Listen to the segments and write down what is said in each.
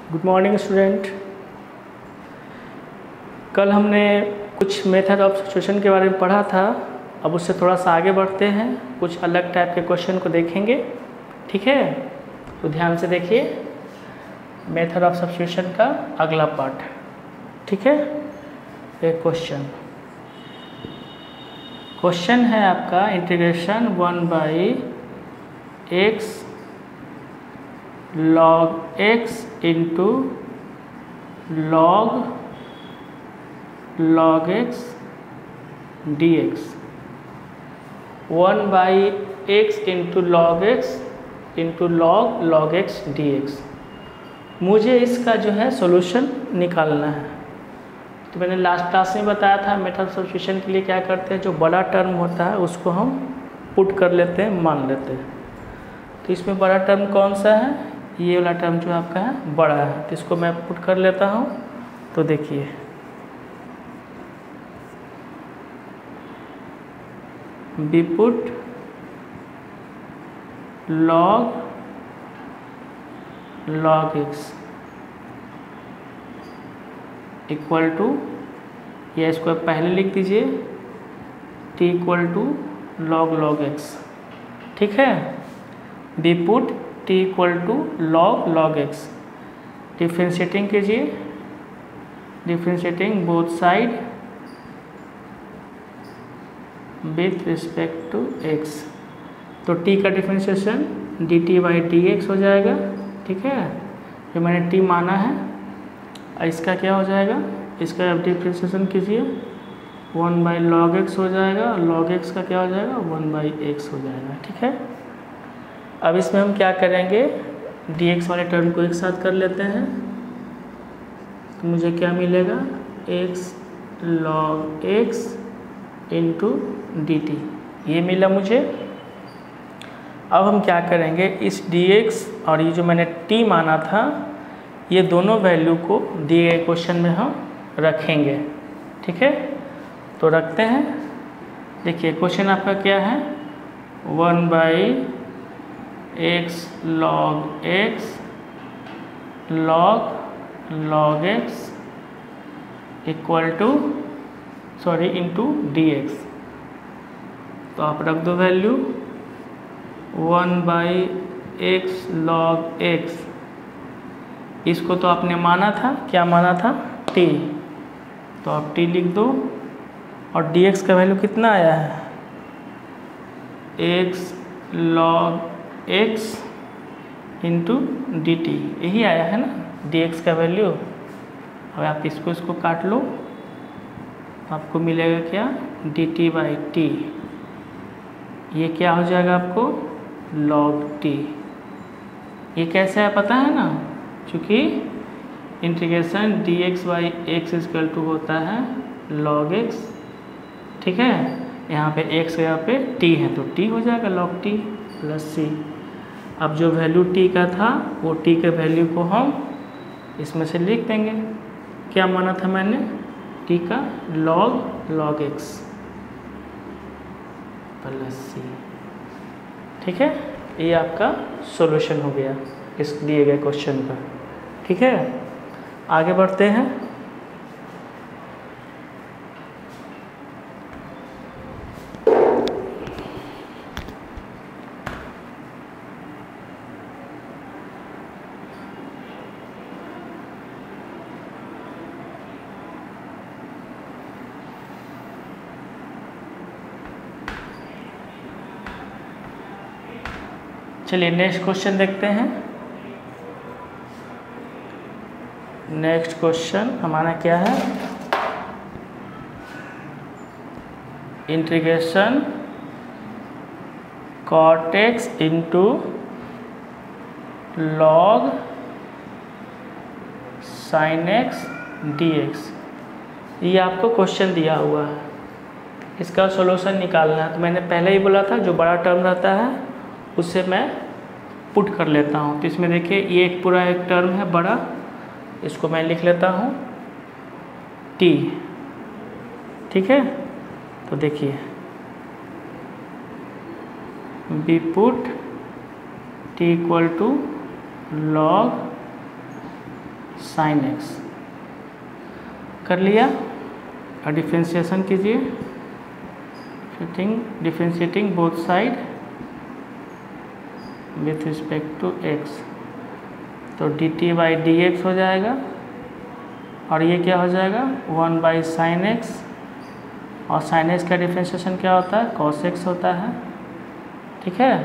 Good morning student. कल हमने कुछ मेथड ऑफ सब्स्टिट्यूशन के बारे में पढ़ा था। अब उससे थोड़ा सा आगे बढ़ते हैं, कुछ अलग टाइप के क्वेश्चन को देखेंगे। ठीक है, तो ध्यान से देखिए मेथड ऑफ सब्स्टिट्यूशन का अगला पार्ट। ठीक है, एक क्वेश्चन है आपका integration 1/x log x into log x dx। 1/x into log x into log x dx। मुझे इसका जो है सॉल्यूशन निकालना है। तो मैंने लास्ट क्लास में बताया था मेथड सब्स्टिट्यूशन के लिए क्या करते हैं, जो बड़ा टर्म होता है उसको हम पुट कर लेते हैं, मान लेते हैं। तो इसमें बड़ा टर्म कौन सा है, ये वाला टर्म जो आपका है बड़ा है, तो इसको मैं पुट कर लेता हूँ। तो देखिए be put log x equal to, या इसको पहले लिख दीजिए t equal to log x। ठीक है, be put t equal to log x। Differentiating कीजिए, differentiating both side with respect to x। तो t का डिफ्रेंशिएशन dt/dx हो जाएगा। ठीक है, जो मैंने t माना है, इसका क्या हो जाएगा, इसका डिफ्रेंशिएशन कीजिए 1/log x हो जाएगा, log x का क्या हो जाएगा 1/x हो जाएगा। ठीक है, अब इसमें हम क्या करेंगे, dx वाले टर्म को एक साथ कर लेते हैं। तो मुझे क्या मिलेगा, x log x into dt, ये मिला मुझे। अब हम क्या करेंगे, इस dx और ये जो मैंने t माना था, ये दोनों वैल्यू को दिए गए क्वेश्चन में हम रखेंगे। ठीक है, तो रखते हैं। देखिए क्वेश्चन आपका क्या है, 1/x log x log x equal two into dx। तो आप रख दो वैल्यू 1/x log x। इसको तो आपने माना था, क्या माना था, t, तो आप t लिख दो। और dx का वैल्यू कितना आया है, x log x into dt, यही आया है ना dx का वैल्यू। अब आप इसको काट लो, आपको मिलेगा क्या, dt/t। ये क्या हो जाएगा आपको, log t। ये कैसे है पता है ना, क्योंकि इंटीग्रेशन dx/x इक्वल टू होता है log x। ठीक है, यहाँ पे x यहाँ पे t है, तो t हो जाएगा log t प्लस c। अब जो वैल्यू t का था, वो t के वैल्यू को हम इसमें से लिख देंगे। क्या माना था मैंने, t का log x प्लस c। ठीक है, ये आपका सॉल्यूशन हो गया इस दिए गए क्वेश्चन का। ठीक है, आगे बढ़ते हैं। चलिए नेक्स्ट क्वेश्चन देखते हैं। नेक्स्ट क्वेश्चन हमारा क्या है, integration cot x into log sin x dx। ये आपको क्वेश्चन दिया हुआ है, इसका सॉल्यूशन निकालना है। तो मैंने पहले ही बोला था, जो बड़ा टर्म रहता है उससे मैं पुट कर लेता हूँ। तो इसमें देखिए ये एक पूरा एक टर्म है बड़ा, इसको मैं लिख लेता हूँ t। ठीक है, तो देखिए be put t equal to sine x कर लिया और डिफ्रेंशिएशन कीजिए, differentiating both side with respect to x, तो d t by d x हो जाएगा और ये क्या हो जाएगा 1 बाई साइन एक्स, और साइन एक्स का डिफ्रेंशिएशन क्या होता है कॉस एक्स होता है, ठीक है।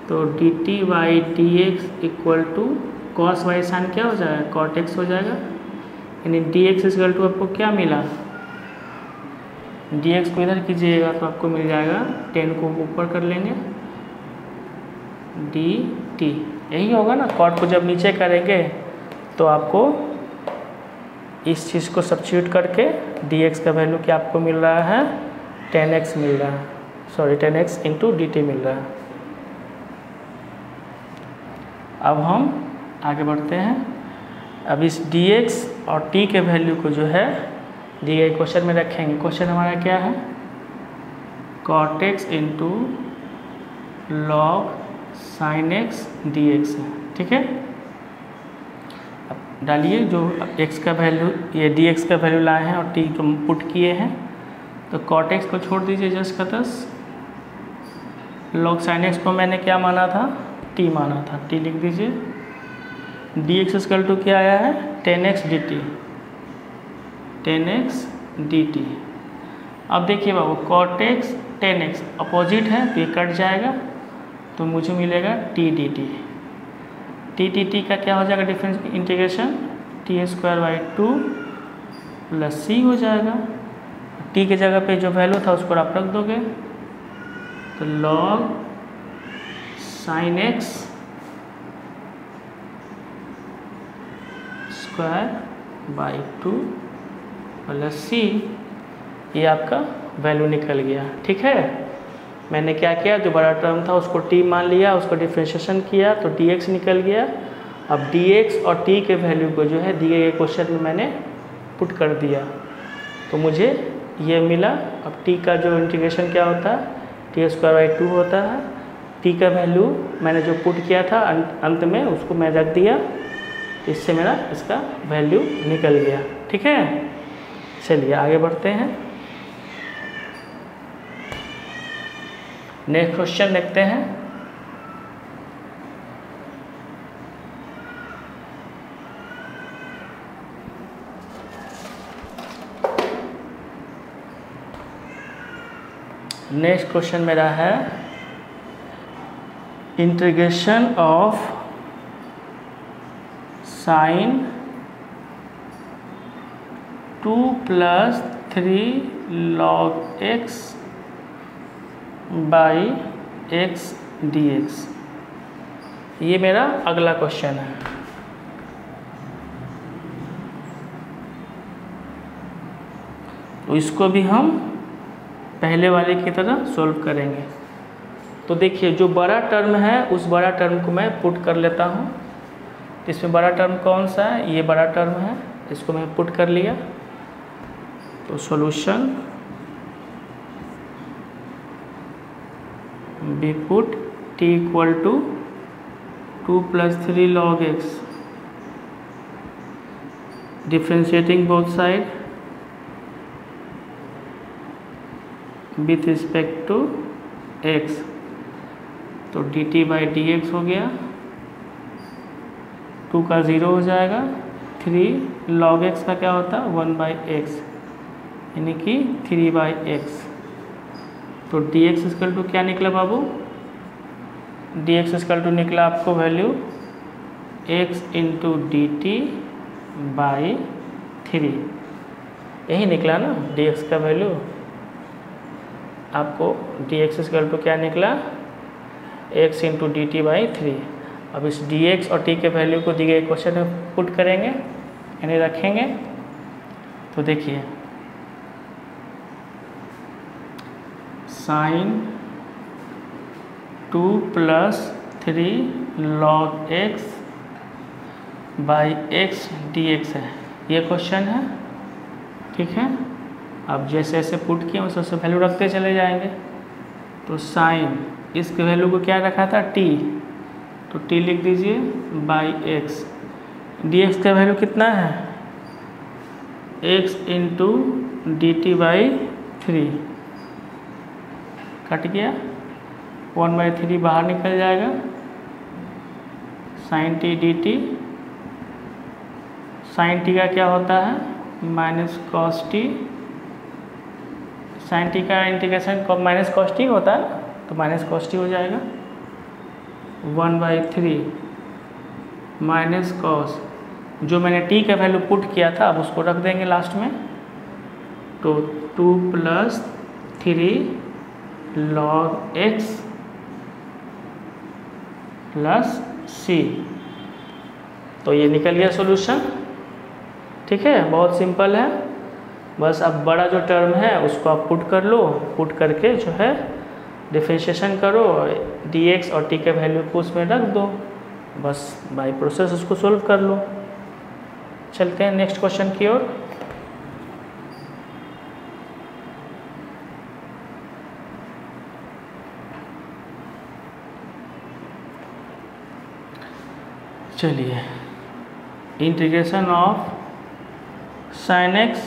तो d t by d x equal to cos by sine क्या हो जाएगा कॉट एक्स हो जाएगा, यानी डी एक्स इक्वल टू आपको क्या मिला, डी एक्स को इधर कीजिएगा तो आपको मिल जाएगा 10 को ऊपर कर लेंगे डी टी, यही होगा ना। कॉट को जब नीचे करेंगे तो आपको इस चीज़ को सब्स्टिट्यूट करके डी एक्स का वैल्यू क्या आपको मिल रहा है 10x मिल रहा है, sorry 10x into d t मिल रहा है। अब हम आगे बढ़ते हैं। अब इस dx और t के वैल्यू को जो है दिए गए क्वेश्चन में रखेंगे। क्वेश्चन हमारा क्या है cot x into log sine x d x है, ठीक है। अब डालिए जो x का वैल्यू ये dx का वैल्यू लाए हैं और t को पुट किए हैं, तो cot x को छोड़ दीजिए जस्ट का तस, लॉग साइन एक्स को मैंने क्या माना था t माना था, t लिख दीजिए। dx इक्वल टू क्या आया है 10x dt, 10x dt। अब देखिए बाबू cot x 10x अपोजिट है तो ये कट जाएगा, तो मुझे मिलेगा t dt। t dt का क्या हो जाएगा difference integration t square by 2 plus c हो जाएगा। t के जगह पे जो वैल्यू था उसको आप रख दोगे, तो log sine x square by 2 plus c, ये आपका वैल्यू निकल गया, ठीक है। मैंने क्या किया जो बड़ा टर्म था उसको t मान लिया, उसको डिफ्रेंशिएशन किया तो dx निकल गया। अब dx और t के वैल्यू को जो है दिए गए क्वेश्चन में मैंने पुट कर दिया, तो मुझे ये मिला। अब t का जो इंटीग्रेशन क्या होता है टी स्क्वायर बाई 2 होता है, t का वैल्यू मैंने जो पुट किया था अंत में उसको मैं रख दिया, इससे मेरा इसका वैल्यू निकल गया, ठीक है। चलिए आगे बढ़ते हैं, नेक्स्ट क्वेश्चन देखते हैं। नेक्स्ट क्वेश्चन मेरा है integration of sine 2 plus 3 log x by x d x, ये मेरा अगला क्वेश्चन है। तो इसको भी हम पहले वाले की तरह सॉल्व करेंगे। तो देखिए जो बड़ा टर्म है उस बड़ा टर्म को मैं पुट कर लेता हूँ। तो इसमें बड़ा टर्म कौन सा है, ये बड़ा टर्म है, इसको मैं पुट कर लिया। तो solution be put t equal to 2 plus 3 log x, differentiating both side with respect to x, तो dt बाई डी एक्स हो गया, 2 का 0 हो जाएगा, 3 लॉग x का क्या होता है 1 बाई एक्स, यानी कि 3 बाई एक्स। तो dx इक्वल टू क्या निकला बाबू, dx इक्वल टू निकला आपको value x into d t by 3, यही निकला ना dx का वैल्यू आपको, dx इक्वल टू क्या निकला x into d t by 3। अब इस dx और t के वैल्यू को दिए गए क्वेश्चन में पुट करेंगे यानी रखेंगे। तो देखिए sine 2 plus 3 log x by x d x है, ये क्वेश्चन है, ठीक है। अब जैसे जैसे पुट किए वैसे वैसे वैल्यू रखते चले जाएंगे। तो साइन इसके वैल्यू को क्या रखा था t, तो t लिख दीजिए बाई एक्स dx का वैल्यू कितना है, x इंटू dt/3 कट गया, 1/3 बाहर निकल जाएगा, sin t dt, sin t का क्या होता है minus cos T, sin t का इंटीग्रेशन माइनस कॉस टी होता है, तो माइनस कॉस टी हो जाएगा, 1/3 माइनस कॉस, जो मैंने t का वैल्यू पुट किया था अब उसको रख देंगे लास्ट में, तो 2 + 3 log x प्लस c, तो ये निकल गया सॉल्यूशन। ठीक है, बहुत सिंपल है, बस अब बड़ा जो टर्म है उसको आप पुट कर लो, पुट करके जो है डिफरेंशिएशन करो, dx और t के वैल्यू को उसमें रख दो, बस बाय प्रोसेस उसको सोल्व कर लो। चलते हैं नेक्स्ट क्वेश्चन की ओर। चलिए, integration of sin x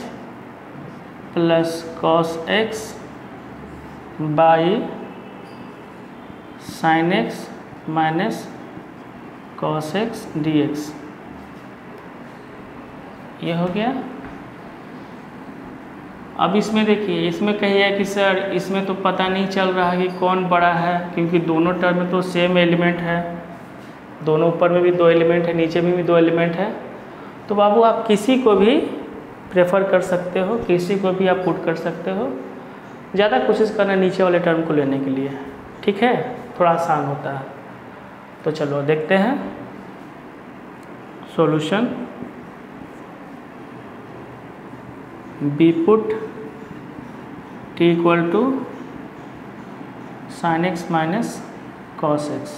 plus cos x by sin x minus cos x dx, ये हो गया। अब इसमें देखिए, इसमें कहिए कि सर इसमें तो पता नहीं चल रहा है कि कौन बड़ा है, क्योंकि दोनों टर्म में तो सेम एलिमेंट है, दोनों ऊपर में भी 2 एलिमेंट है, नीचे में भी 2 एलिमेंट है, तो बाबू आप किसी को भी प्रेफर कर सकते हो, किसी को भी आप पुट कर सकते हो, ज़्यादा कोशिश करना नीचे वाले टर्म को लेने के लिए, ठीक है, थोड़ा आसान होता है। तो चलो देखते हैं solution. Be put t = sin x minus cos x,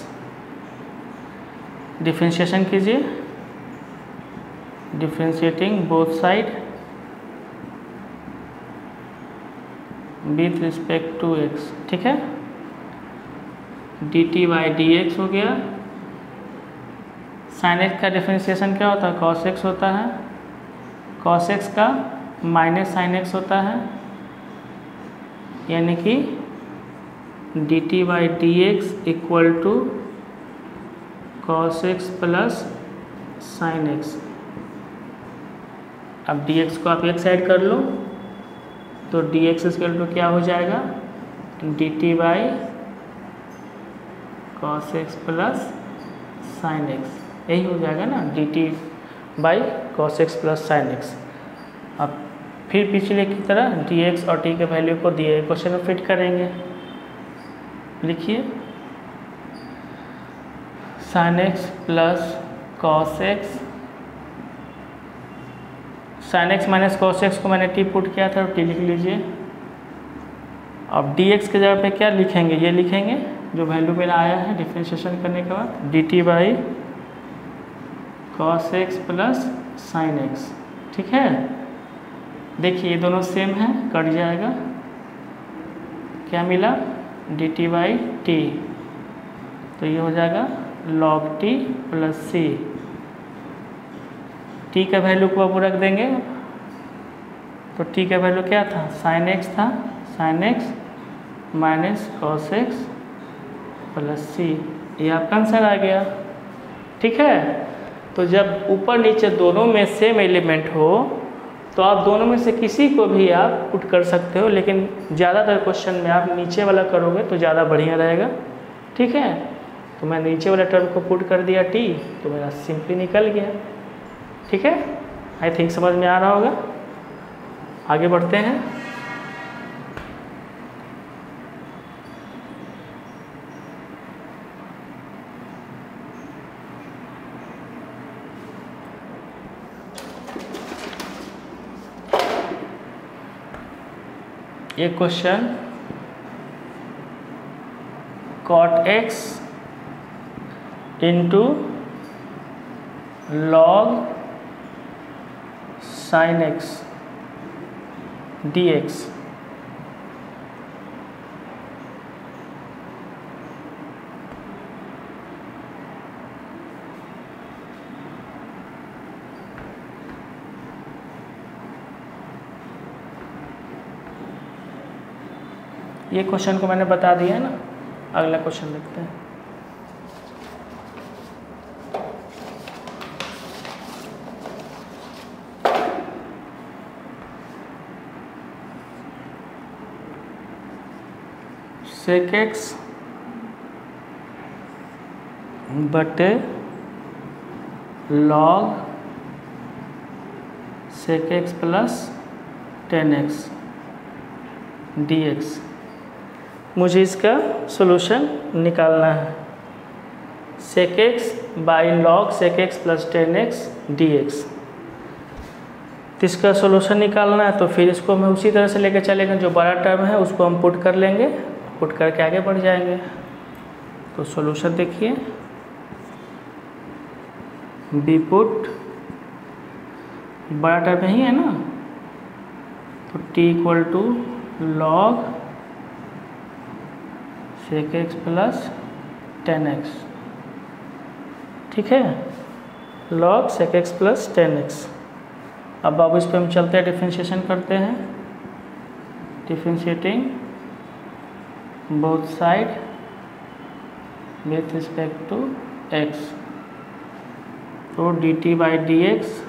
differentiation कीजिए, differentiating both side with respect to x, ठीक है, dt/dx हो गया। sin x का डिफ्रेंशिएशन क्या होता है, cos x होता है, cos x का माइनस sin x होता है, यानी कि dt/dx = cos x plus sin x। अब dx को आप एक साइड कर लो, तो dx = क्या हो जाएगा, dt/cos x plus sin x, यही हो जाएगा ना, dt/cos x plus sin x। अब फिर पिछले की तरह dx और t के वैल्यू को दिए क्वेश्चन में फिट करेंगे। लिखिए sin x plus cos x, sin x minus cos x को मैंने t पुट किया था, तो t लिख लीजिए। अब dx के जगह पे क्या लिखेंगे, ये लिखेंगे जो वैल्यू मेरा आया है डिफरेंशिएशन करने के बाद, dt/cos x plus sin x, ठीक है। देखिए ये दोनों सेम है, कट जाएगा, क्या मिला, dt/t, तो ये हो जाएगा log t plus c, t का वैल्यू को अब रख देंगे, तो t का वैल्यू क्या था, sin x था, sin x minus cos x plus c, ये आपका आंसर आ गया, ठीक है। तो जब ऊपर नीचे दोनों में सेम एलिमेंट हो तो आप दोनों में से किसी को भी आप पुट कर सकते हो, लेकिन ज़्यादातर क्वेश्चन में आप नीचे वाला करोगे तो ज़्यादा बढ़िया रहेगा, ठीक है। तो मैं नीचे वाला टर्म को पुट कर दिया t, तो मेरा सिंपली निकल गया, ठीक है। आई थिंक समझ में आ रहा होगा। आगे बढ़ते हैं। ये question cot x into log sin x dx, ये क्वेश्चन को मैंने बता दिया है ना। अगला क्वेश्चन देखते हैं। सेक एक्स बटे log sec x plus 10x dx। मुझे इसका सॉल्यूशन निकालना है। Sec x by log sec x plus 10x dx। तो इसका सॉल्यूशन निकालना है, तो फिर इसको मैं उसी तरह से लेकर चलेंगे। जो बड़ा टर्म है उसको हम पुट कर लेंगे, पुट करके आगे बढ़ जाएंगे। तो सॉल्यूशन देखिए, बी पुट बड़ा टर्म यही है ना, तो t equal to log sec x plus 10x। ठीक है, log sec x plus 10x। अब इस पे हम चलते हैं, डिफरेंशिएशन करते हैं। Differentiating both side with respect to x, तो dt by d x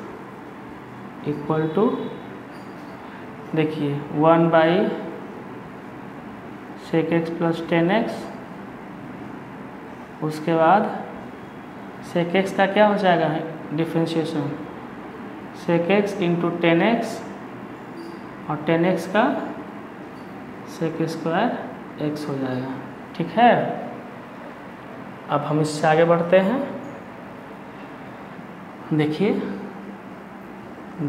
equal to, देखिए 1 by sec x plus 10x, उसके बाद सेक एक्स का क्या हो जाएगा डिफरेंशिएशन, सेक एक्स इंटू 10x और 10x का सेक स्क्वायर x हो जाएगा। ठीक है, अब हम इससे आगे बढ़ते हैं। देखिए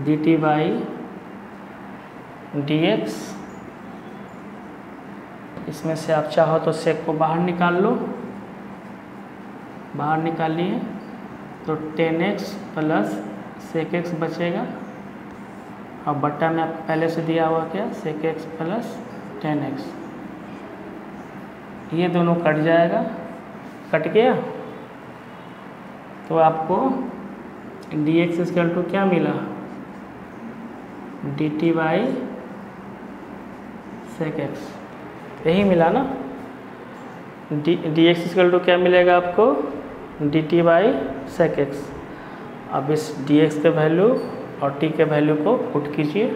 dt बाई dx, इसमें से आप चाहो तो सेक को बाहर निकाल लो, बाहर निकालिए तो 10x प्लस सेक एक्स बचेगा, और बट्टा में आपको पहले से दिया हुआ क्या, सेक एक्स प्लस 10x। ये दोनों कट जाएगा, कट गया तो आपको dx इक्वल टू क्या मिला, dt बाई सेक एक्स, यही मिला ना। dx इक्वल टू क्या मिलेगा आपको, dt बाई सेक एक्स। अब इस dx के वैल्यू और t के वैल्यू को पुट कीजिए,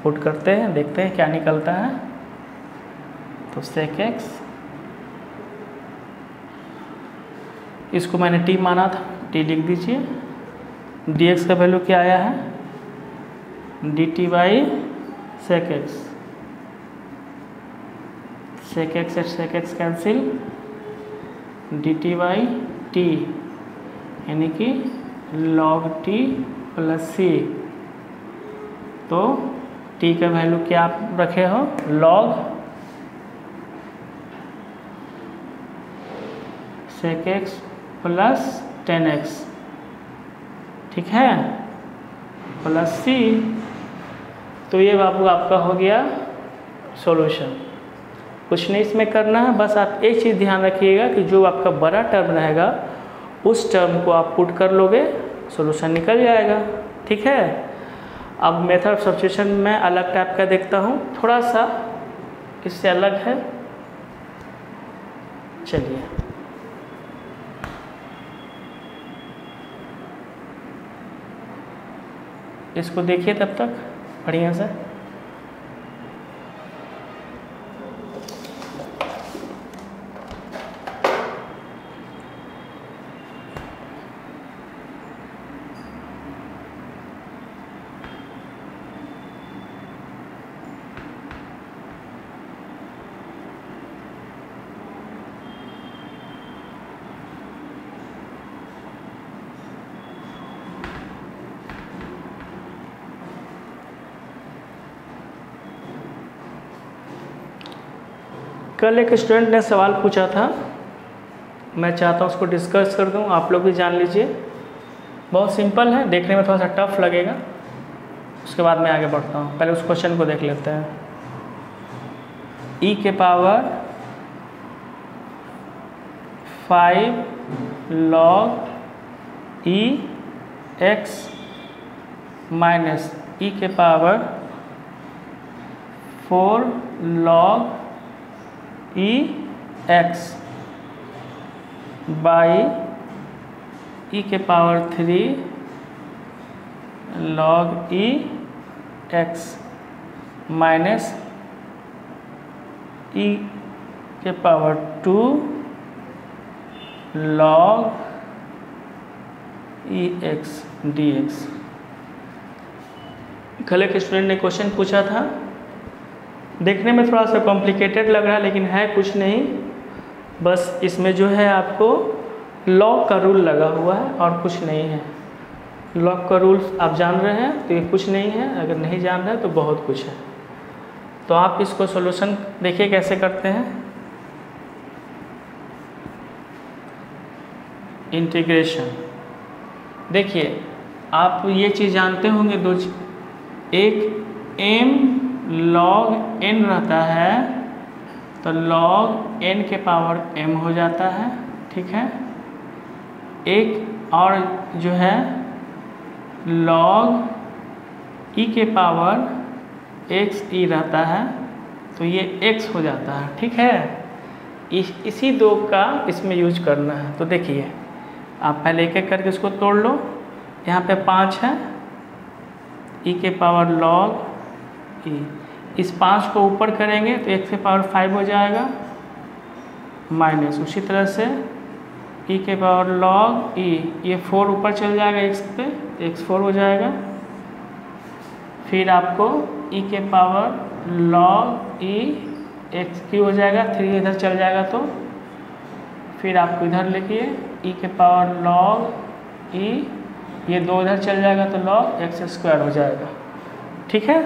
पुट करते हैं, देखते हैं क्या निकलता है। तो सेक एक्स, इसको मैंने t माना था, t लिख दीजिए। dx का वैल्यू क्या आया है, dt by sec x, sec x और sec x cancel, dt by t यानी कि log t प्लस c। तो t का वैल्यू क्या आप रखे हो, log सेक एक्स प्लस 10x। ठीक है, प्लस c। तो ये बाबू आपका हो गया सॉल्यूशन। कुछ नहीं इसमें करना है, बस आप एक चीज़ ध्यान रखिएगा कि जो आपका बड़ा टर्म रहेगा उस टर्म को आप पुट कर लोगे, सॉल्यूशन निकल जाएगा। ठीक है, अब मेथड ऑफ सब्स्टिट्यूशन में अलग टाइप का देखता हूँ, थोड़ा सा इससे अलग है। चलिए, इसको देखिए तब तक बढ़िया से। कल एक स्टूडेंट ने सवाल पूछा था, मैं चाहता हूँ उसको डिस्कस कर दूँ, आप लोग भी जान लीजिए। बहुत सिंपल है, देखने में थोड़ा सा टफ लगेगा, उसके बाद मैं आगे बढ़ता हूँ। पहले उस क्वेश्चन को देख लेते हैं। e के power 5 log e x minus e के power 4 log e x by e के power 3 log e x minus e के power 2 log e x dx। कल एक स्टूडेंट ने क्वेश्चन पूछा था, देखने में थोड़ा सा कॉम्प्लिकेटेड लग रहा है लेकिन है कुछ नहीं, बस इसमें जो है आपको लॉग का रूल लगा हुआ है और कुछ नहीं है। लॉग का रूल आप जान रहे हैं तो ये कुछ नहीं है, अगर नहीं जान रहे तो बहुत कुछ है। तो आप इसको सॉल्यूशन देखिए कैसे करते हैं। इंटीग्रेशन, देखिए आप ये चीज़ जानते होंगे दो चीज, एक m log n रहता है तो log n के पावर m हो जाता है, ठीक है। एक और जो है log e के पावर x e रहता है तो ये x हो जाता है, ठीक है। इसी दो का इसमें यूज करना है। तो देखिए आप पहले एक एक करके इसको तोड़ लो। यहाँ पे 5 है, e के पावर log e, इस 5 को ऊपर करेंगे तो x के पावर 5 हो जाएगा, माइनस उसी तरह से e के पावर log e, ये 4 ऊपर चल जाएगा x पे, x 4 हो जाएगा। फिर आपको e के power log e x Q हो जाएगा, 3 इधर चल जाएगा तो फिर आपको इधर लिखिए e के पावर log e, ये 2 इधर चल जाएगा तो log x स्क्वायर हो जाएगा, ठीक है।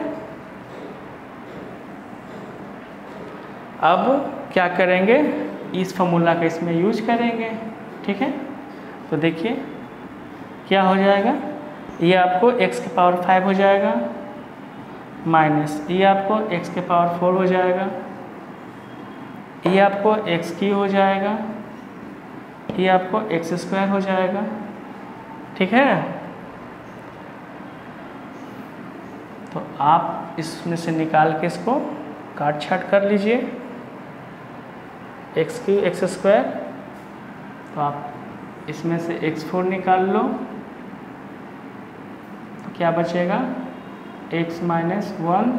अब क्या करेंगे, इस फॉर्मूला का इसमें यूज करेंगे, ठीक है। तो देखिए क्या हो जाएगा, ये आपको x के पावर 5 हो जाएगा, माइनस ये आपको x के पावर 4 हो जाएगा, ये आपको x की हो जाएगा, ये आपको x स्क्वायर हो जाएगा, ठीक है। तो आप इसमें से निकाल के इसको काट छाट कर लीजिए, x की x स्क्वायर, तो आप इसमें से x4 निकाल लो तो क्या बचेगा x माइनस 1,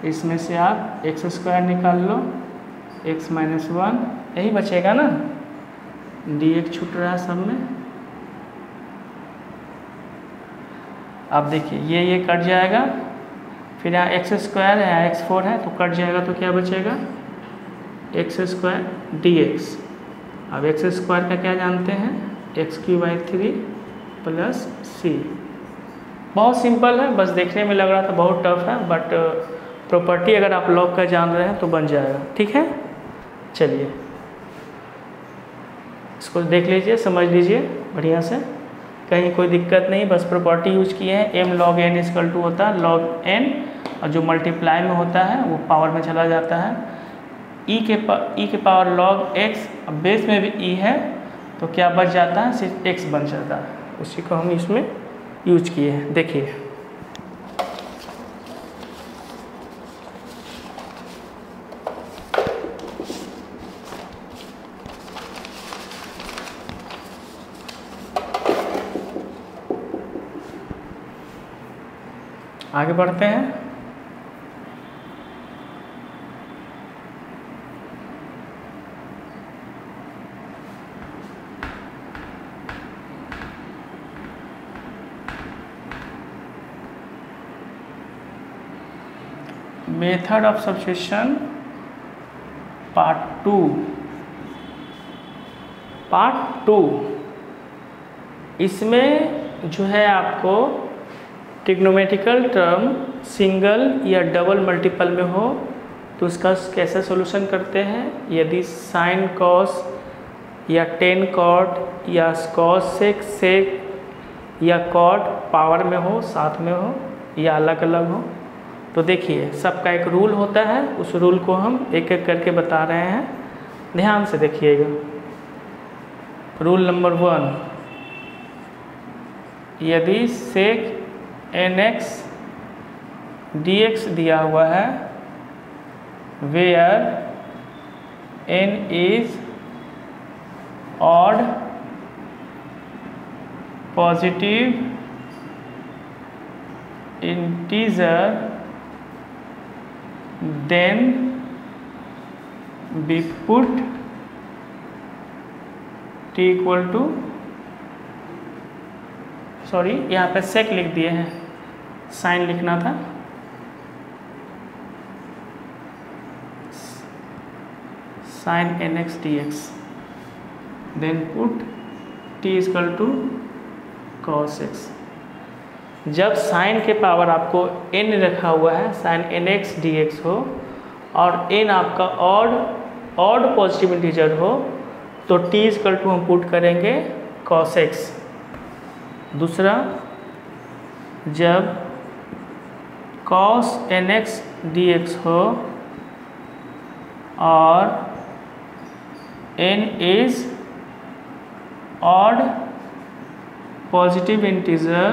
इसमें से आप x स्क्वायर निकाल लो, x माइनस 1 यही बचेगा ना, dx छूट रहा है सब में। अब देखिए ये कट जाएगा, फिर यहाँ x स्क्वायर है, यहाँ x4 है तो कट जाएगा तो क्या बचेगा x स्क्वायर dx। अब x स्क्वायर का क्या जानते हैं, x³/3 प्लस c। बहुत सिंपल है, बस देखने में लग रहा था बहुत टफ है, बट प्रॉपर्टी अगर आप लॉग का जान रहे हैं तो बन जाएगा, ठीक है। चलिए इसको देख लीजिए, समझ लीजिए बढ़िया से, कहीं कोई दिक्कत नहीं, बस प्रॉपर्टी यूज किए हैं। m log n equal to होता है log n, और जो मल्टीप्लाई में होता है वो पावर में चला जाता है। e के पावर log x, अब बेस में भी e है तो क्या बच जाता है, सिर्फ x बन जाता है, उसी को हम इसमें यूज किए हैं। देखिए आगे बढ़ते हैं। Method of substitution part 2। इसमें जो है आपको ट्रिग्नोमेट्रिकल टर्म सिंगल या डबल मल्टीपल में हो तो उसका कैसे सॉल्यूशन करते हैं। यदि साइन कॉस या टेन कॉट या कॉस सेक या कॉट पावर में हो, साथ में हो या अलग अलग हो, तो देखिए सबका एक रूल होता है, उस रूल को हम एक एक करके बता रहे हैं, ध्यान से देखिएगा। रूल नंबर 1, यदि सेक nx dx दिया हुआ है where n is odd positive integer, then we put t equal to, sorry यहाँ पे सेक लिख दिए हैं, साइन लिखना था, sin nx dx, then put t equal to cos x। जब साइन के पावर आपको n रखा हुआ है, sin nx dx हो और n आपका ऑड पॉजिटिव इंटीजर हो, तो t इक्वल टू हम पुट करेंगे cos x। दूसरा, जब cos nx dx हो और n is odd positive integer,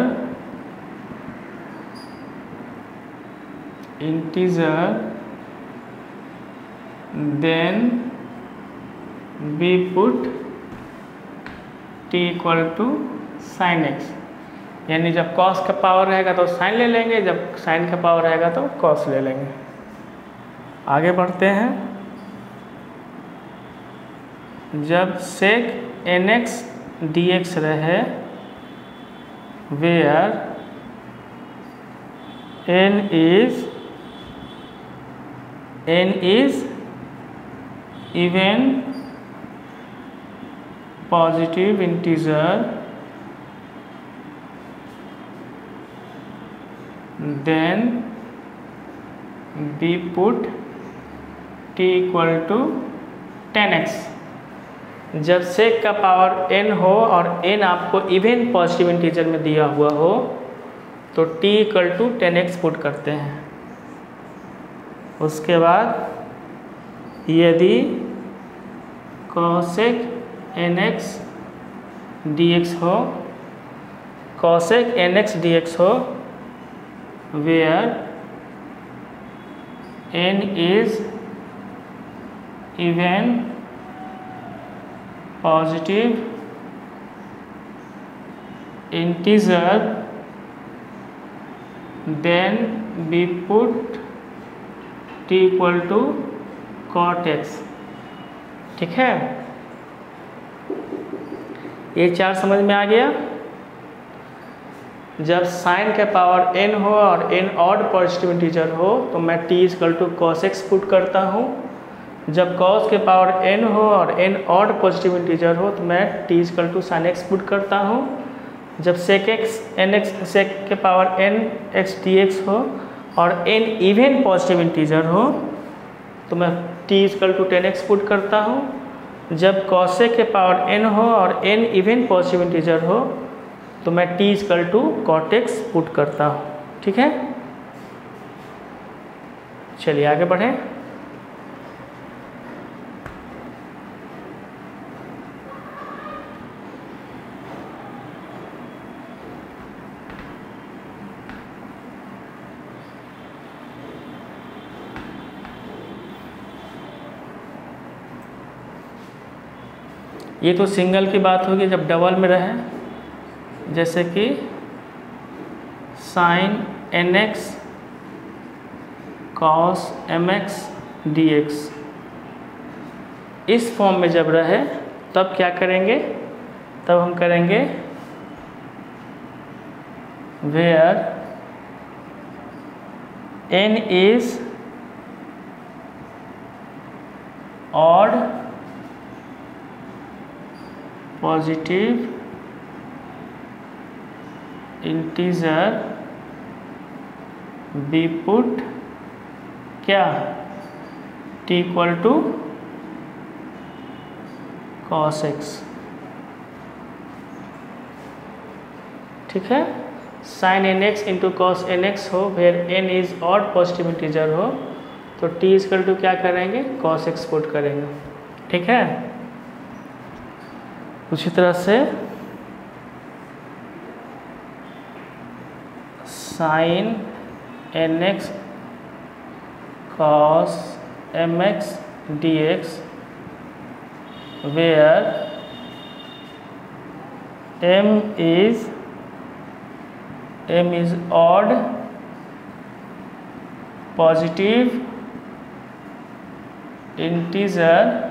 then we put t equal to sin x। यानी जब cos का पावर रहेगा तो sin ले लेंगे, जब sin का पावर रहेगा तो cos ले लेंगे। आगे बढ़ते हैं। जब sec nx dx रहे where n is even positive integer, then we put t equal to 10x। जब सेक का पावर n हो और n आपको इवन पॉजिटिव इंटीजर में दिया हुआ हो, तो t equal to 10x put करते हैं। उसके बाद यदि cosec nx dx हो, cosec nx dx हो where n is even positive integer, then we put t equal to cot x। ठीक है, ये चार समझ में आ गया। जब साइन का पावर n हो और n ऑड पॉजिटिव इंटीजर हो, तो मैं t equal to cos x put करता हूँ। जब cos के पावर n हो और n ऑड पॉजिटिव इंटीजर हो, तो मैं t equal to sin x put करता हूँ। जब sec के पावर n x dx हो और n इवन पॉजिटिव इंटीजर हो, तो मैं t equal to 10x put करता हूँ। जब cosec के पावर n हो और n इवन पॉजिटिव इंटीजर हो, तो मैं t equal to cot x put करता हूँ। ठीक है, चलिए आगे बढ़ें। ये तो सिंगल की बात होगी। जब डबल में रहे, जैसे कि sin nx cos mx dx, इस फॉर्म में जब रहे, तब क्या करेंगे? तब हम करेंगे where n is odd positive integer, be put क्या? t equal to cos x। ठीक है, sin nx into cos nx हो, where n is odd positive integer हो, तो t इक्वल टू क्या करेंगे? cos x पुट करेंगे। ठीक है, उसी तरह से sin nx cos mx dx where m is odd positive integer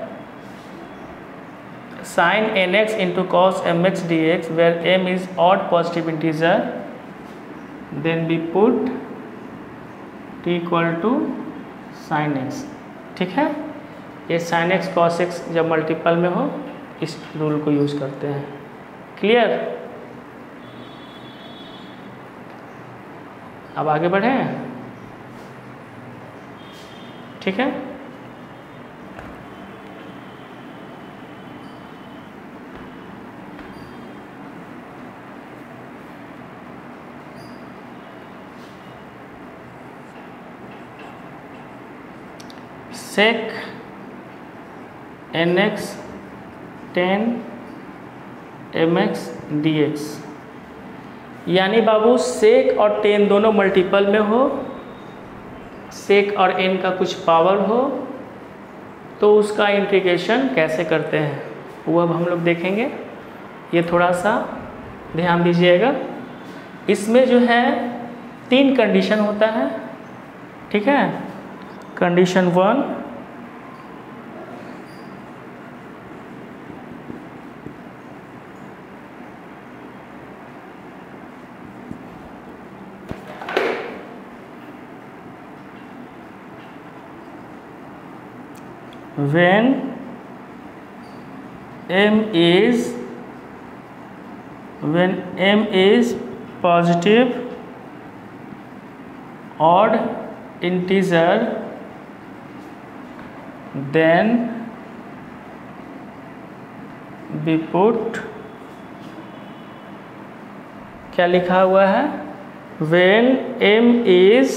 sin nx into cos mx dx where m is odd positive integer, then we put t equal to sin x। ठीक है, ये sin x cos x जब multiple में हो इस rule को use करते हैं। क्लियर? अब आगे बढ़ें। ठीक है, sec nx tan mx dx, यानी बाबू सेक और टेन दोनों मल्टीपल में हो, सेक और एन का कुछ पावर हो, तो उसका इंटीग्रेशन कैसे करते हैं वो अब हम लोग देखेंगे। ये थोड़ा सा ध्यान दीजिएगा। इसमें जो है 3 कंडीशन होता है। ठीक है, condition 1, when m is positive odd integer, then we put, क्या लिखा हुआ है, when m is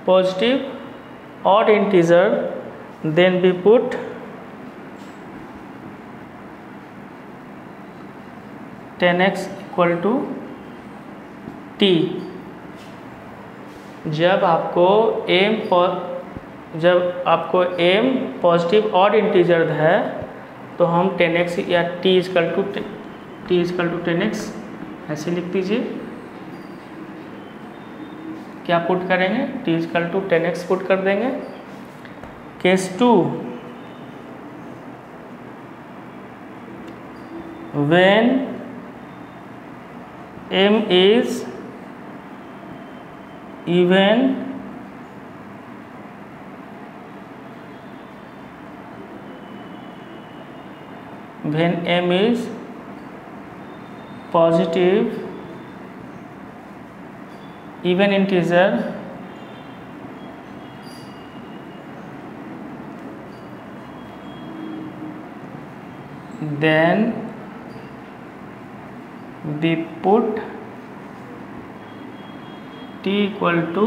positive odd integer, then we put tan x equal to t। जब आपको m पॉजिटिव ऑड इंटीजर है तो हम tan x या t equal to tan x ऐसे लिख दीजिए। क्या पुट करेंगे, t equal to tan x put कर देंगे। Case 2, when m is even positive even integer, then we put t equal to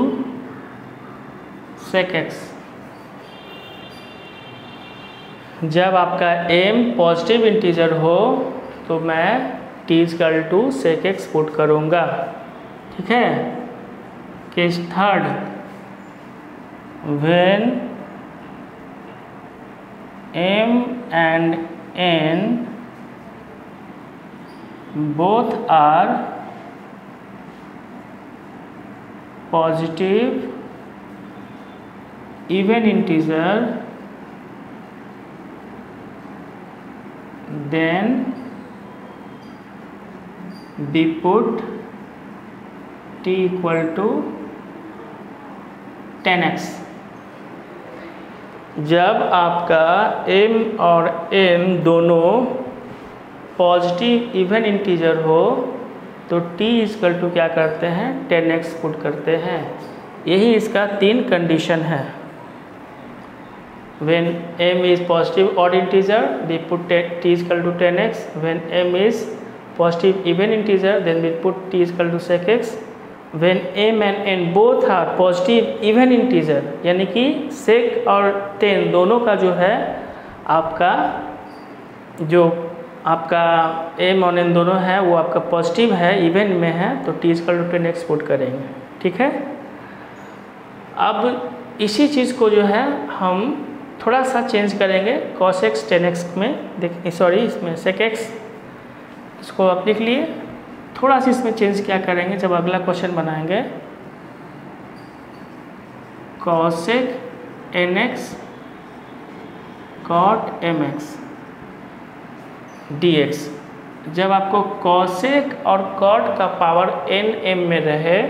sec x। जब आपका m पॉजिटिव इंटीजर हो तो मैं t equal to sec x put करूँगा। ठीक है, case 3, when m and n both are positive even integer, then we put t equal to tan x। जब आपका m और n दोनों पॉजिटिव इवन इंटीजर हो तो t इक्वल टू क्या करते हैं, tan x पुट करते हैं। यही इसका 3 कंडीशन है। when m is positive odd integer we put t equal to tan x, when m is positive even integer then we put t equal to sec x, when m and n both are positive even integer, यानी कि sec और tan दोनों का जो है आपका m और n दोनों है वो आपका पॉजिटिव है, इवन में है, तो t equal to tan x put करेंगे। ठीक है, अब इसी चीज़ को जो है हम थोड़ा सा चेंज करेंगे cos x tan x में, देख सॉरी इसमें sec x, इसको आप लिख लिए। थोड़ा सा इसमें चेंज क्या करेंगे जब अगला क्वेश्चन बनाएंगे, cosec nx cot mx dx। जब आपको cosec और cot का पावर n m में रहे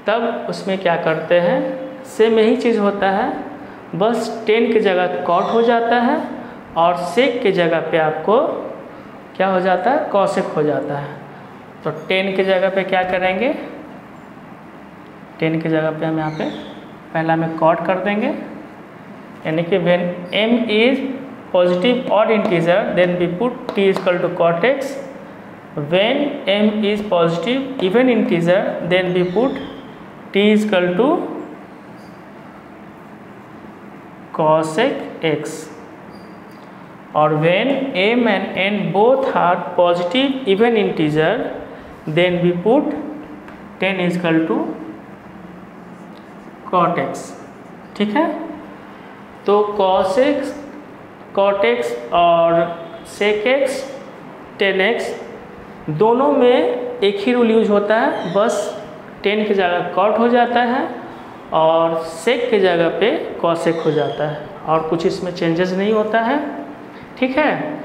तब उसमें क्या करते हैं, सेम यही चीज़ होता है, बस tan की जगह cot हो जाता है और sec की जगह पे आपको क्या हो जाता है, cosec हो जाता है। तो tan की जगह पे क्या करेंगे, tan की जगह पे हम यहाँ पे पहला में cot कर देंगे, यानी कि when m is positive odd integer then we put t is equal to cot x, when m is positive even integer then we put t is equal to cosec x, और when m and n both are positive even integer then we put tan is equal to cot x। ठीक है, तो cos x cot x और sec x tan x दोनों में एक ही rule use होता है, बस tan की जगह cot हो जाता है और sec की जगह पे cosec हो जाता है, और कुछ इसमें चेंजेस नहीं होता है। ठीक है,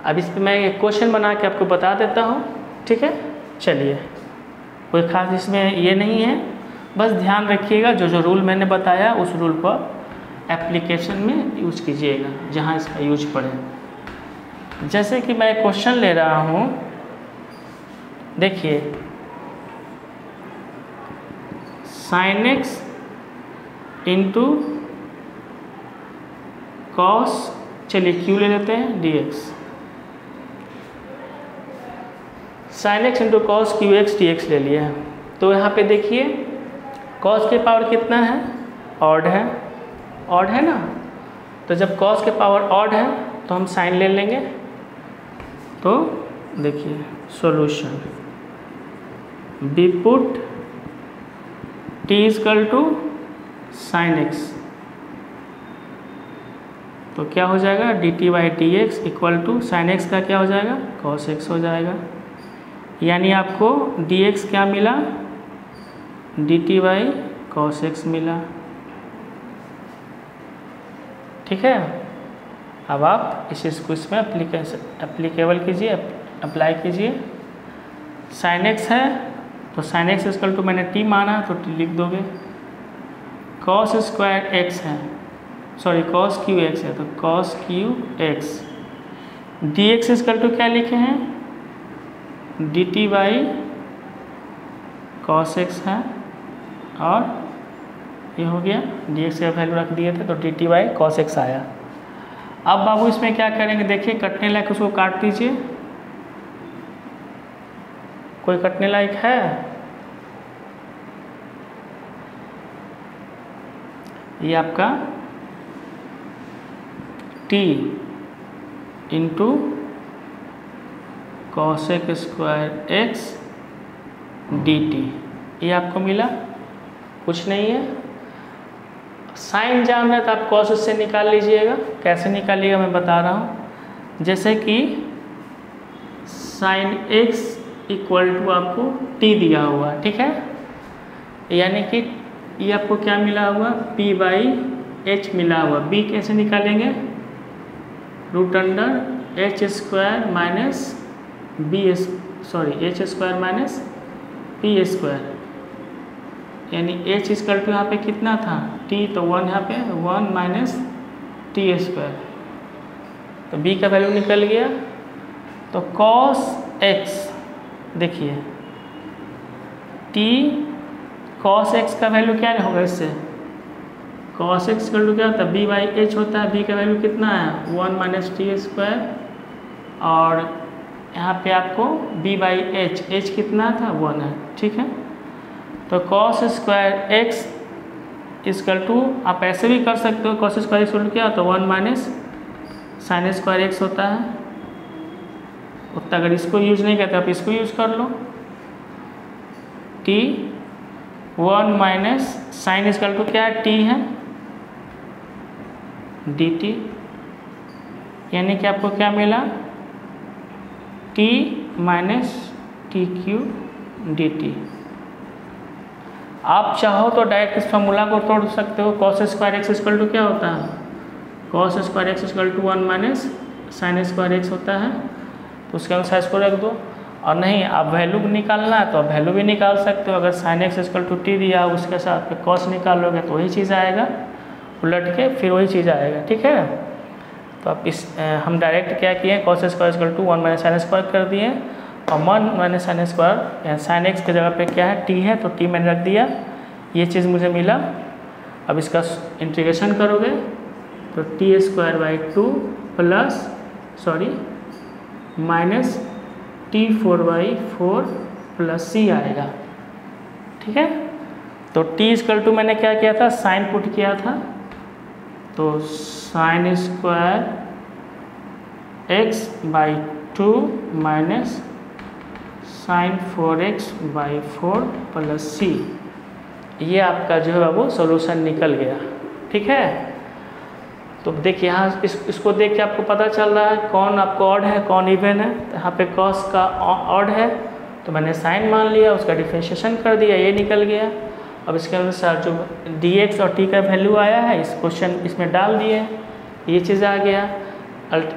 अब इस पर मैं एक क्वेश्चन बना के आपको बता देता हूँ। ठीक है, चलिए, कोई खास इसमें ये नहीं है, बस ध्यान रखिएगा जो जो रूल मैंने बताया उस रूल को एप्लीकेशन में यूज कीजिएगा जहाँ इसका यूज पड़े। जैसे कि मैं क्वेश्चन ले रहा हूँ, देखिए sin x इंटू cos, चलिए q ले लेते हैं dx, sin x into cos qx dx ले लिया है। तो यहाँ पे देखिए cos के पावर कितना है, ऑड है, ऑड है ना, तो जब cos के पावर ऑड है तो हम साइन ले लेंगे। तो देखिए solution, be put t is equal to sine x, तो क्या हो जाएगा dt by d x equal to sine x का क्या हो जाएगा, cos x हो जाएगा। यानी आपको dx क्या मिला, dt बाई cos x मिला। ठीक है, अब आप इस चीज़ को इसमें एप्लीकेबल कीजिए, अप्लाई कीजिए। साइन x है तो साइन x इक्वल टू मैंने t माना तो t लिख दोगे, cos स्क्वायर x है, सॉरी cos क्यू एक्स है तो cos cube x, dx equal to क्या लिखे हैं, dt बाई cos x है, और ये हो गया dx का वैल्यू रख दिए थे तो dt बाई cos x आया। अब बाबू इसमें क्या करेंगे, देखिए कटने लायक उसको काट दीजिए, कोई कटने लायक है, ये आपका t into cosec square x dt, ये आपको मिला, कुछ नहीं है। साइन जान रहे तो आप cos उससे निकाल लीजिएगा, कैसे निकालिएगा मैं बता रहा हूँ। जैसे कि साइन x इक्वल टू आपको t दिया हुआ, ठीक है, यानी कि ये आपको क्या मिला हुआ, p बाई h मिला हुआ, b कैसे निकालेंगे, root under h square minus b h square minus p square, यानी एच इक्वल टू यहाँ पे कितना था t, तो 1 यहाँ पे 1 माइनस टी स्क्वायर, तो b का वैल्यू निकल गया। तो cos x, देखिए t cos x का वैल्यू क्या होगा, इससे cos x इक्वल टू क्या होता है, b बाई एच होता है, b का वैल्यू कितना है 1 माइनस टी स्क्वायर, और यहाँ पे आपको b बाई एच कितना था 1 है, ठीक है। तो cos square x equal to, आप ऐसे भी कर सकते हो, cos स्क्वायर इक्वल टू क्या होता है 1 माइनस साइन स्क्वायर x होता है, उतना अगर इसको यूज नहीं करते आप इसको यूज कर लो, t 1 minus sine equal to क्या है, टी है, डी टी, यानी कि आपको क्या मिला, T minus T Q D T. आप चाहो तो डायरेक्ट इस फॉर्मूला को तोड़ सकते हो। Cos square x equal to क्या होता है, cos square x equal to 1 minus sine square x होता है, तो उसके अनुसार इसको रख दो। और नहीं, आप वैल्यू निकालना है तो आप वैल्यू भी निकाल सकते हो। अगर sine x equal to t दिया उसके साथ पे कॉस निकालोगे तो वही चीज़ आएगा, उलट के फिर वही चीज़ आएगा, ठीक है। तो आप हम डायरेक्ट क्या किए, cos square equal to 1 minus sine square कर दिए, और 1 minus sine square sine x की जगह पे क्या है, टी है, तो टी मैंने रख दिया, ये चीज़ मुझे मिला। अब इसका इंटीग्रेशन करोगे तो t square by 2 plus minus t 4/4 plus c आएगा, ठीक है। तो टी इक्वल टू मैंने क्या किया था, साइन पुट किया था, तो sine square x by 2 minus sine 4x/4 plus c, ये आपका जो है वो सॉल्यूशन निकल गया, ठीक है। तो देखिए यहाँ इसको देख के आपको पता चल रहा है कौन आपको ऑड है कौन इवन है। तो यहाँ पे कॉस का ऑड है तो मैंने साइन मान लिया, उसका डिफरेंशिएशन कर दिया, ये निकल गया। अब इसके अनुसार जो dx और t का वैल्यू आया है इस क्वेश्चन इसमें डाल दिए, ये चीज़ आ गया।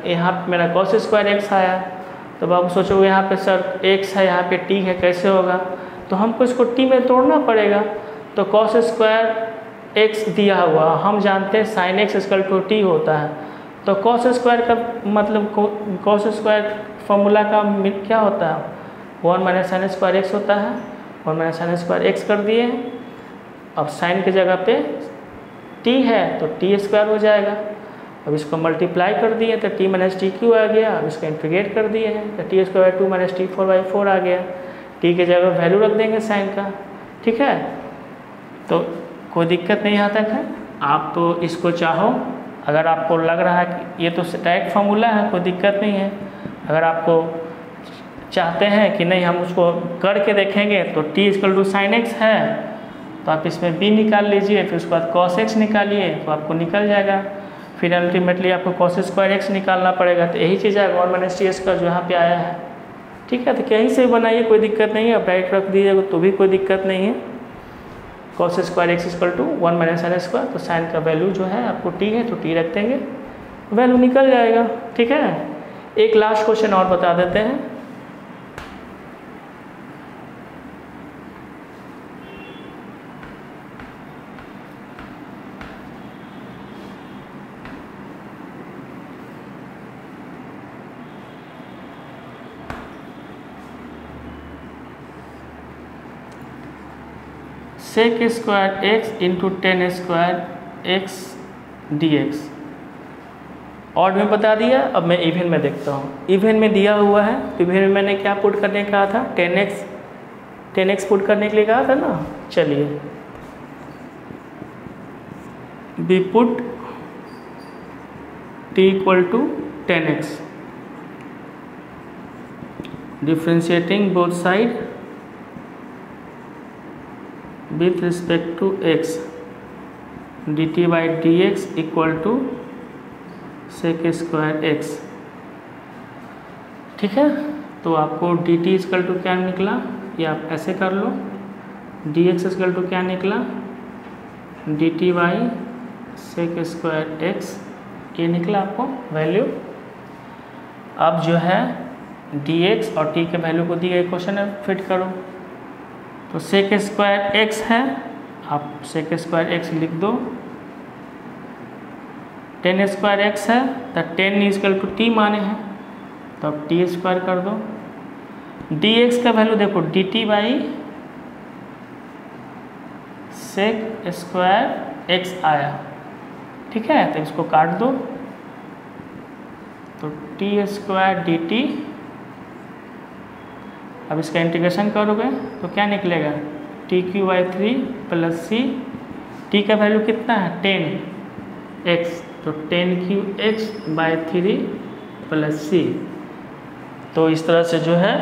यहाँ पे मेरा कॉस स्क्वायर एक्स आया, तो आप सोचोगे यहाँ पे सर x है, यहाँ पे t है, कैसे होगा, तो हमको इसको t में तोड़ना पड़ेगा। तो कॉस स्क्वायर x दिया हुआ, हम जानते हैं sine x equal to t होता है, तो कॉस स्क्वायर का मतलब कॉस स्क्वायर फॉर्मूला का क्या होता है, 1 माइनस साइन स्क्वायर एक्स होता है, 1 माइनस साइन स्क्वायर एक्स कर दिए। अब साइन की जगह पे t है तो टी स्क्वायर हो जाएगा। अब इसको मल्टीप्लाई कर दिए तो t माइनस टी क्यू आ गया। अब इसको इंटीग्रेट कर दिए हैं तो टी स्क्वायर 2 माइनस टी 4/4 आ गया। t की जगह वैल्यू रख देंगे साइन का, ठीक है। तो कोई दिक्कत नहीं यहाँ तक है। आप तो इसको चाहो, अगर आपको लग रहा है कि ये तो डायरेक्ट फार्मूला है, कोई दिक्कत नहीं है। अगर आपको चाहते हैं कि नहीं हम उसको करके देखेंगे तो t equal to sine x है, तो आप इसमें b निकाल लीजिए, फिर उसके बाद cos x निकालिए तो आपको निकल जाएगा। फिर अल्टीमेटली आपको cos स्क्वायर एक्स निकालना पड़ेगा, तो यही चीज़ आएगा 1 माइनस टी का जो यहाँ पे आया है, ठीक है। तो कहीं से भी बनाइए, कोई दिक्कत नहीं है। आप डायरेक्ट रख दीजिएगा तो भी कोई दिक्कत नहीं है। cos square x equal to 1 minus sine square, तो साइन का वैल्यू जो है आपको t है तो t रख देंगे, वैल्यू निकल जाएगा, ठीक है। एक लास्ट क्वेश्चन और बता देते हैं। Sec square x into 10 square x d x, odd में बता दिया। अब मैं इवन में देखता हूँ। इवन में दिया हुआ है, इवन में मैंने क्या पुट करने कहा था, 10x पुट करने के लिए कहा था ना। चलिए be put t equal to 10x, differentiating both side with respect to x, dt by dx equal to sec square x, ठीक है। तो आपको dt इक्वल टू क्या निकला, ये आप ऐसे कर लो, dx इक्वल टू क्या निकला, dt by sec square x, ये निकला आपको वैल्यू। अब जो है dx और t के वैल्यू को दिए गए क्वेश्चन में फिट करो। तो सेक स्क्वायर एक्स है, आप सेक स्क्वायर एक्स लिख दो, 10 स्क्वायर एक्स है तो 10 इक्वल टू टी माने हैं, तो अब टी स्क्वायर कर दो। डी एक्स का वैल्यू देखो d t by sec square x आया, ठीक है। तो इसको काट दो, तो टी स्क्वायर डी टी, अब इसका इंटीग्रेशन करोगे तो क्या निकलेगा, t cube by 3 plus c, t का वैल्यू कितना है 10x, तो 10x बाई 3 प्लस सी। तो इस तरह से जो है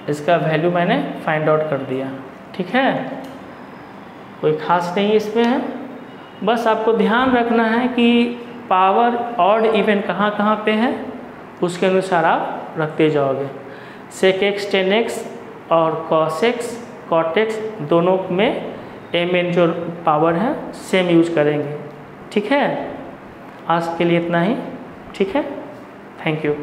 इसका वैल्यू मैंने फाइंड आउट कर दिया, ठीक है। कोई खास नहीं इसमें है। बस आपको ध्यान रखना है कि पावर ऑड इवन कहाँ कहाँ पे है, उसके अनुसार आप रखते जाओगे। सेक एक्स टेन एक्स और कॉस एक्स कॉट एक्स दोनों में mn जो पावर है सेम यूज करेंगे। ठीक है, आज के लिए इतना ही। ठीक है, थैंक यू।